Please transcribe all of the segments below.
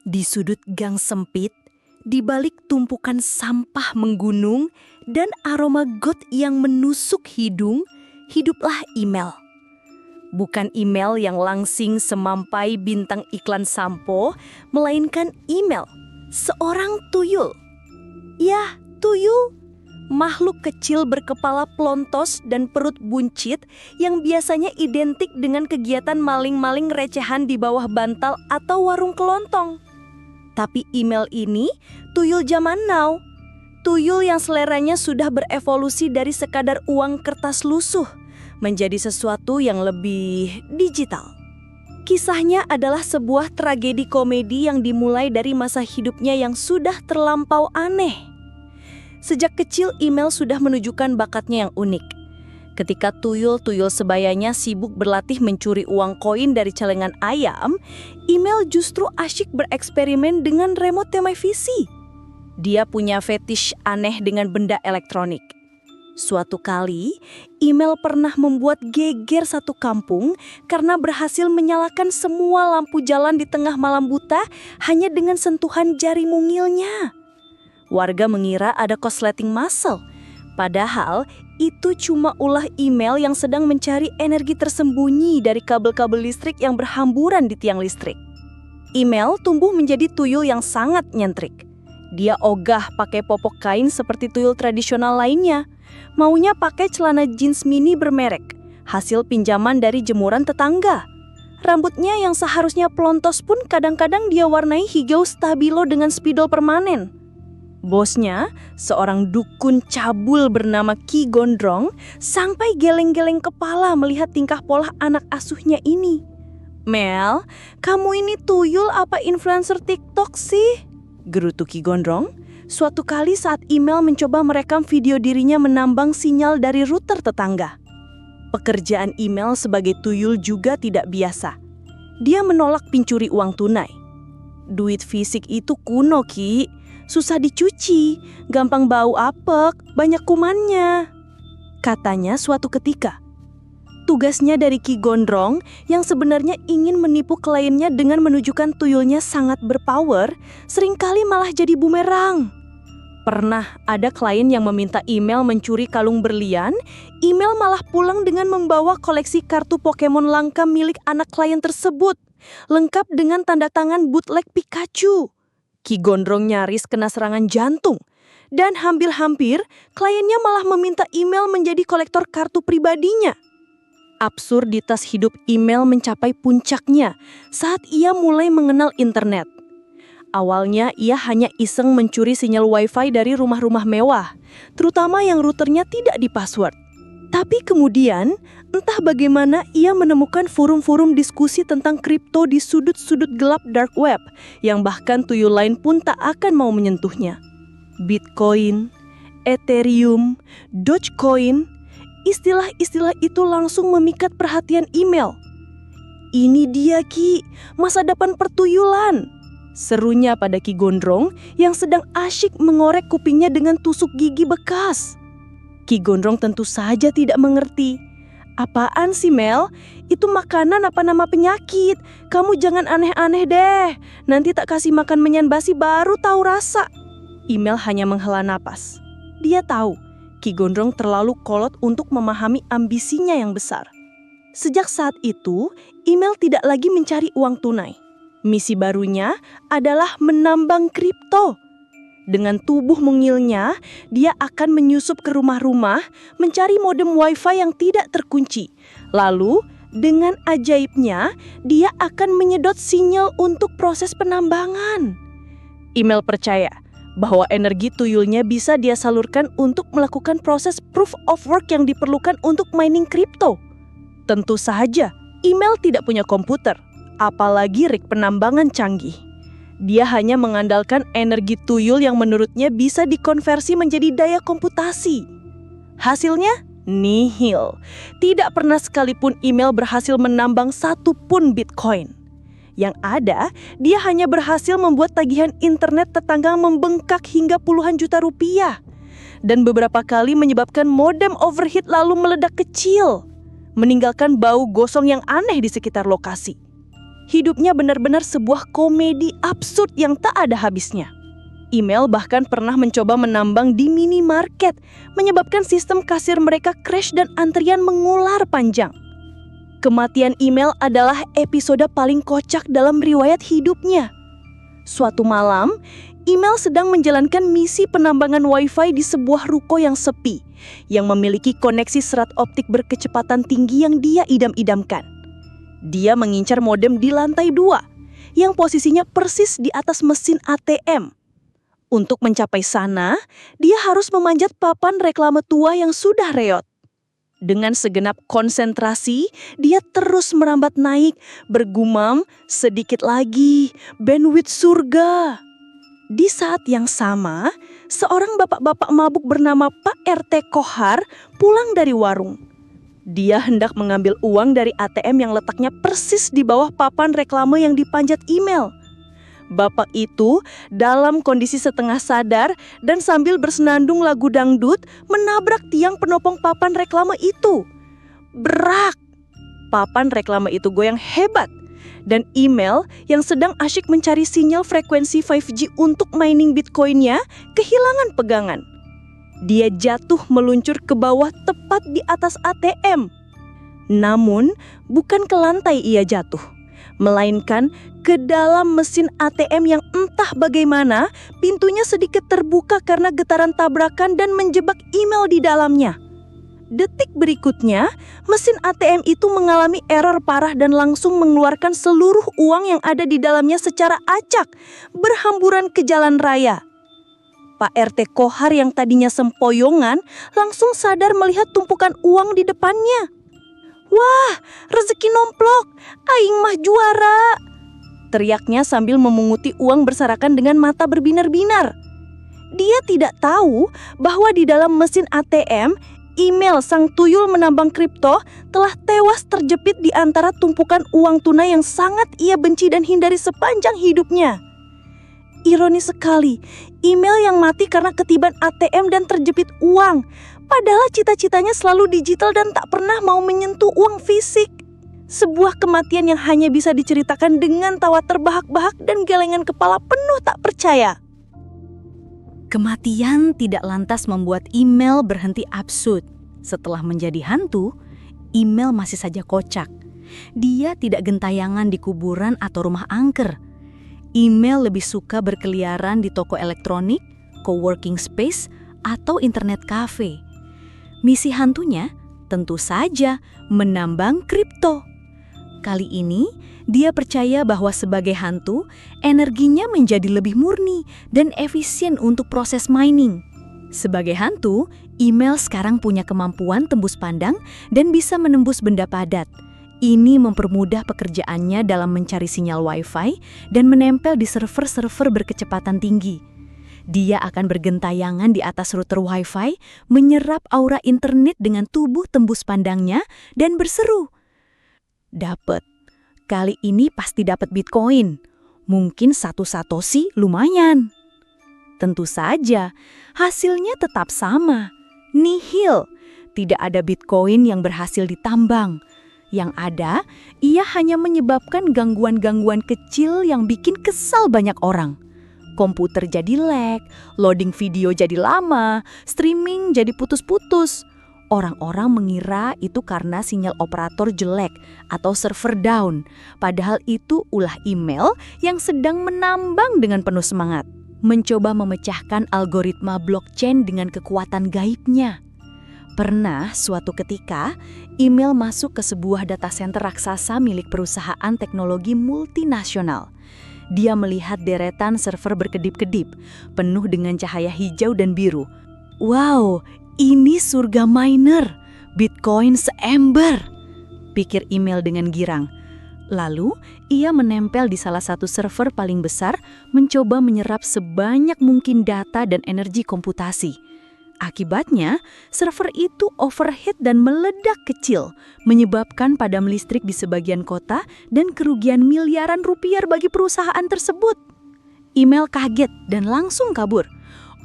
Di sudut gang sempit, di balik tumpukan sampah menggunung dan aroma got yang menusuk hidung, hiduplah email. Bukan email yang langsing semampai bintang iklan sampo, melainkan email seorang tuyul. Ya, tuyul. Makhluk kecil berkepala plontos dan perut buncit yang biasanya identik dengan kegiatan maling-maling recehan di bawah bantal atau warung kelontong. Tapi email ini tuyul zaman now. Tuyul yang seleranya sudah berevolusi dari sekadar uang kertas lusuh menjadi sesuatu yang lebih digital. Kisahnya adalah sebuah tragedi komedi yang dimulai dari masa hidupnya yang sudah terlampau aneh. Sejak kecil email sudah menunjukkan bakatnya yang unik. Ketika tuyul-tuyul sebayanya sibuk berlatih mencuri uang koin dari celengan ayam, email justru asyik bereksperimen dengan remote televisi. Dia punya fetish aneh dengan benda elektronik. Suatu kali, email pernah membuat geger satu kampung karena berhasil menyalakan semua lampu jalan di tengah malam buta hanya dengan sentuhan jari mungilnya. Warga mengira ada korsleting massal, padahal itu cuma ulah email yang sedang mencari energi tersembunyi dari kabel-kabel listrik yang berhamburan di tiang listrik. Email tumbuh menjadi tuyul yang sangat nyentrik. Dia ogah pakai popok kain seperti tuyul tradisional lainnya. Maunya pakai celana jeans mini bermerek, hasil pinjaman dari jemuran tetangga. Rambutnya yang seharusnya plontos pun kadang-kadang dia warnai hijau stabilo dengan spidol permanen. Bosnya, seorang dukun cabul bernama Ki Gondrong, sampai geleng-geleng kepala melihat tingkah pola anak asuhnya ini. "Mel, kamu ini tuyul apa influencer TikTok sih?" gerutu Ki Gondrong. Suatu kali saat email mencoba merekam video dirinya menambang sinyal dari router tetangga. Pekerjaan email sebagai tuyul juga tidak biasa. Dia menolak pencuri uang tunai. Duit fisik itu kuno, Ki. Susah dicuci, gampang bau apek, banyak kumannya, katanya suatu ketika. Tugasnya dari Ki Gondrong yang sebenarnya ingin menipu kliennya dengan menunjukkan tuyulnya sangat berpower, seringkali malah jadi bumerang. Pernah ada klien yang meminta email mencuri kalung berlian, email malah pulang dengan membawa koleksi kartu Pokemon langka milik anak klien tersebut, lengkap dengan tanda tangan bootleg Pikachu. Ki Gondrong nyaris kena serangan jantung. Dan hampir-hampir kliennya malah meminta email menjadi kolektor kartu pribadinya. Absurditas hidup email mencapai puncaknya saat ia mulai mengenal internet. Awalnya ia hanya iseng mencuri sinyal wifi dari rumah-rumah mewah, terutama yang routernya tidak di-password. Tapi kemudian, entah bagaimana ia menemukan forum-forum diskusi tentang kripto di sudut-sudut gelap dark web, yang bahkan tuyul lain pun tak akan mau menyentuhnya. Bitcoin, Ethereum, Dogecoin, istilah-istilah itu langsung memikat perhatian email. "Ini dia, Ki, masa depan pertuyulan," serunya pada Ki Gondrong yang sedang asyik mengorek kupingnya dengan tusuk gigi bekas. Ki Gondrong tentu saja tidak mengerti. "Apaan sih, Mel? Itu makanan apa nama penyakit? Kamu jangan aneh-aneh deh. Nanti tak kasih makan menyan basi baru tahu rasa." Email hanya menghela napas. Dia tahu Ki Gondrong terlalu kolot untuk memahami ambisinya yang besar. Sejak saat itu, email tidak lagi mencari uang tunai. Misi barunya adalah menambang kripto. Dengan tubuh mungilnya, dia akan menyusup ke rumah-rumah, mencari modem wifi yang tidak terkunci. Lalu, dengan ajaibnya, dia akan menyedot sinyal untuk proses penambangan. Email percaya bahwa energi tuyulnya bisa dia salurkan untuk melakukan proses proof of work yang diperlukan untuk mining kripto. Tentu saja, email tidak punya komputer, apalagi rig penambangan canggih. Dia hanya mengandalkan energi tuyul yang menurutnya bisa dikonversi menjadi daya komputasi. Hasilnya nihil. Tidak pernah sekalipun email berhasil menambang satu pun Bitcoin. Yang ada, dia hanya berhasil membuat tagihan internet tetangga membengkak hingga puluhan juta rupiah. Dan beberapa kali menyebabkan modem overheat lalu meledak kecil, meninggalkan bau gosong yang aneh di sekitar lokasi. Hidupnya benar-benar sebuah komedi absurd yang tak ada habisnya. Email bahkan pernah mencoba menambang di minimarket, menyebabkan sistem kasir mereka crash dan antrian mengular panjang. Kematian email adalah episode paling kocak dalam riwayat hidupnya. Suatu malam, email sedang menjalankan misi penambangan Wi-Fi di sebuah ruko yang sepi, yang memiliki koneksi serat optik berkecepatan tinggi yang dia idam-idamkan. Dia mengincar modem di lantai 2, yang posisinya persis di atas mesin ATM. Untuk mencapai sana, dia harus memanjat papan reklame tua yang sudah reot. Dengan segenap konsentrasi, dia terus merambat naik, bergumam, sedikit lagi, bandwidth surga. Di saat yang sama, seorang bapak-bapak mabuk bernama Pak RT Kohar pulang dari warung. Dia hendak mengambil uang dari ATM yang letaknya persis di bawah papan reklame yang dipanjat email. Bapak itu dalam kondisi setengah sadar dan sambil bersenandung lagu dangdut menabrak tiang penopang papan reklame itu. Brak! Papan reklame itu goyang hebat dan email yang sedang asyik mencari sinyal frekuensi 5G untuk mining Bitcoin-nya kehilangan pegangan. Dia jatuh meluncur ke bawah tepat di atas ATM. Namun bukan ke lantai ia jatuh, melainkan ke dalam mesin ATM yang entah bagaimana pintunya sedikit terbuka karena getaran tabrakan dan menjebak email di dalamnya. Detik berikutnya, mesin ATM itu mengalami error parah dan langsung mengeluarkan seluruh uang yang ada di dalamnya secara acak, berhamburan ke jalan raya. Pak RT Kohar yang tadinya sempoyongan langsung sadar melihat tumpukan uang di depannya. "Wah, rezeki nomplok, aing mah juara!" teriaknya sambil memunguti uang berserakan dengan mata berbinar-binar. Dia tidak tahu bahwa di dalam mesin ATM, email sang tuyul menambang kripto telah tewas terjepit di antara tumpukan uang tunai yang sangat ia benci dan hindari sepanjang hidupnya. Ironis sekali, email yang mati karena ketiban ATM dan terjepit uang, padahal cita-citanya selalu digital dan tak pernah mau menyentuh uang fisik. Sebuah kematian yang hanya bisa diceritakan dengan tawa terbahak-bahak dan gelengan kepala penuh tak percaya. Kematian tidak lantas membuat email berhenti absurd. Setelah menjadi hantu, email masih saja kocak. Dia tidak gentayangan di kuburan atau rumah angker. Email lebih suka berkeliaran di toko elektronik, coworking space, atau internet cafe. Misi hantunya tentu saja menambang kripto. Kali ini, dia percaya bahwa sebagai hantu, energinya menjadi lebih murni dan efisien untuk proses mining. Sebagai hantu, email sekarang punya kemampuan tembus pandang dan bisa menembus benda padat. Ini mempermudah pekerjaannya dalam mencari sinyal Wi-Fi dan menempel di server-server berkecepatan tinggi. Dia akan bergentayangan di atas router Wi-Fi, menyerap aura internet dengan tubuh tembus pandangnya dan berseru, "Dapet. Kali ini pasti dapat Bitcoin. Mungkin 1 satoshi lumayan." Tentu saja, hasilnya tetap sama. Nihil. Tidak ada Bitcoin yang berhasil ditambang. Yang ada, ia hanya menyebabkan gangguan-gangguan kecil yang bikin kesal banyak orang. Komputer jadi lag, loading video jadi lama, streaming jadi putus-putus. Orang-orang mengira itu karena sinyal operator jelek atau server down, padahal itu ulah email yang sedang menambang dengan penuh semangat, mencoba memecahkan algoritma blockchain dengan kekuatan gaibnya. Pernah suatu ketika, email masuk ke sebuah data center raksasa milik perusahaan teknologi multinasional. Dia melihat deretan server berkedip-kedip, penuh dengan cahaya hijau dan biru. "Wow, ini surga miner, Bitcoin seember," pikir email dengan girang. Lalu, ia menempel di salah satu server paling besar, mencoba menyerap sebanyak mungkin data dan energi komputasi. Akibatnya, server itu overheat dan meledak kecil, menyebabkan padam listrik di sebagian kota dan kerugian miliaran rupiah bagi perusahaan tersebut. Email kaget dan langsung kabur.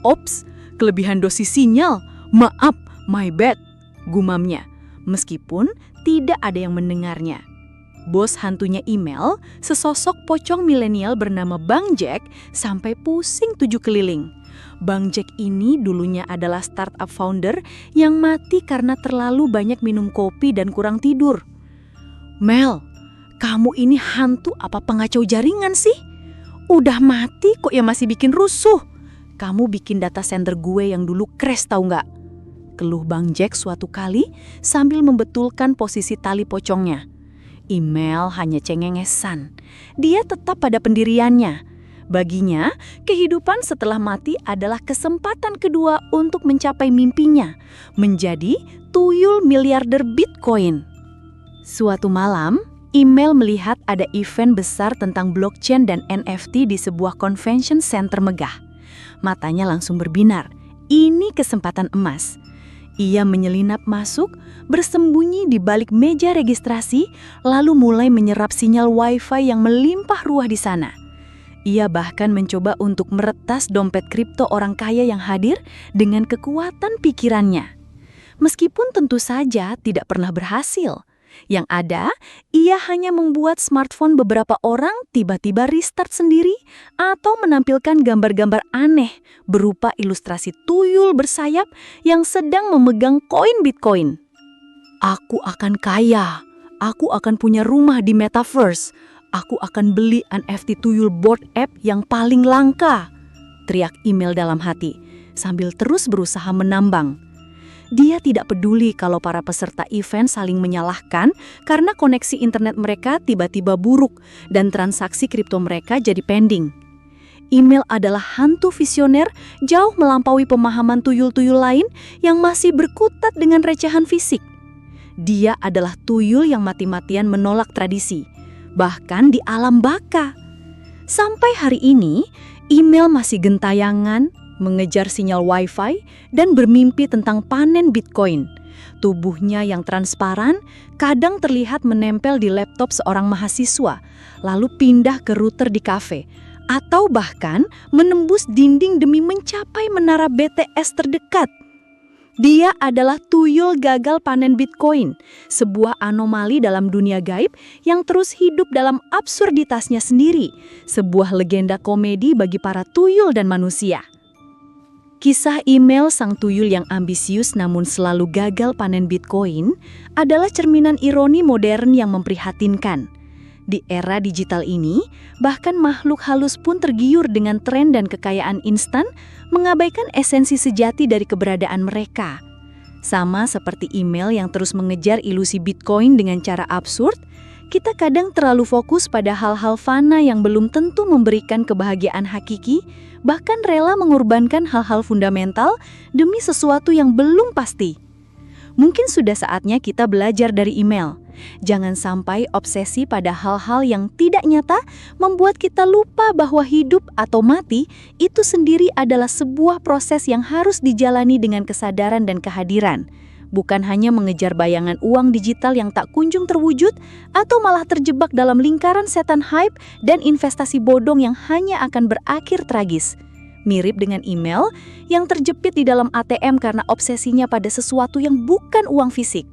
"Ops, kelebihan dosis sinyal. Maaf, my bad," gumamnya, meskipun tidak ada yang mendengarnya. Bos hantunya email, sesosok pocong milenial bernama Bang Jack, sampai pusing 7 keliling. Bang Jack ini dulunya adalah startup founder yang mati karena terlalu banyak minum kopi dan kurang tidur. "Mel, kamu ini hantu apa pengacau jaringan sih? Udah mati kok ya masih bikin rusuh. Kamu bikin data center gue yang dulu crash tahu nggak?" Keluh Bang Jack suatu kali sambil membetulkan posisi tali pocongnya. Email hanya cengengesan. Dia tetap pada pendiriannya. Baginya, kehidupan setelah mati adalah kesempatan kedua untuk mencapai mimpinya, menjadi tuyul miliarder Bitcoin. Suatu malam, Email melihat ada event besar tentang blockchain dan NFT di sebuah convention center megah. Matanya langsung berbinar. Ini kesempatan emas. Ia menyelinap masuk, bersembunyi di balik meja registrasi, lalu mulai menyerap sinyal Wi-Fi yang melimpah ruah di sana. Ia bahkan mencoba untuk meretas dompet kripto orang kaya yang hadir dengan kekuatan pikirannya. Meskipun tentu saja tidak pernah berhasil. Yang ada, ia hanya membuat smartphone beberapa orang tiba-tiba restart sendiri atau menampilkan gambar-gambar aneh berupa ilustrasi tuyul bersayap yang sedang memegang koin Bitcoin. "Aku akan kaya, aku akan punya rumah di Metaverse, aku akan beli NFT tuyul Bored Ape yang paling langka," teriak Email dalam hati, sambil terus berusaha menambang. Dia tidak peduli kalau para peserta event saling menyalahkan karena koneksi internet mereka tiba-tiba buruk dan transaksi kripto mereka jadi pending. Email adalah hantu visioner jauh melampaui pemahaman tuyul-tuyul lain yang masih berkutat dengan recehan fisik. Dia adalah tuyul yang mati-matian menolak tradisi, bahkan di alam baka. Sampai hari ini, Email masih gentayangan, mengejar sinyal Wi-Fi, dan bermimpi tentang panen Bitcoin. Tubuhnya yang transparan kadang terlihat menempel di laptop seorang mahasiswa, lalu pindah ke router di kafe, atau bahkan menembus dinding demi mencapai menara BTS terdekat. Dia adalah tuyul gagal panen Bitcoin, sebuah anomali dalam dunia gaib yang terus hidup dalam absurditasnya sendiri, sebuah legenda komedi bagi para tuyul dan manusia. Kisah Email sang tuyul yang ambisius namun selalu gagal panen Bitcoin adalah cerminan ironi modern yang memprihatinkan. Di era digital ini, bahkan makhluk halus pun tergiur dengan tren dan kekayaan instan, mengabaikan esensi sejati dari keberadaan mereka. Sama seperti Email yang terus mengejar ilusi Bitcoin dengan cara absurd, kita kadang terlalu fokus pada hal-hal fana yang belum tentu memberikan kebahagiaan hakiki, bahkan rela mengorbankan hal-hal fundamental demi sesuatu yang belum pasti. Mungkin sudah saatnya kita belajar dari Email. Jangan sampai obsesi pada hal-hal yang tidak nyata membuat kita lupa bahwa hidup atau mati itu sendiri adalah sebuah proses yang harus dijalani dengan kesadaran dan kehadiran. Bukan hanya mengejar bayangan uang digital yang tak kunjung terwujud atau malah terjebak dalam lingkaran setan hype dan investasi bodong yang hanya akan berakhir tragis. Mirip dengan Email yang terjepit di dalam ATM karena obsesinya pada sesuatu yang bukan uang fisik.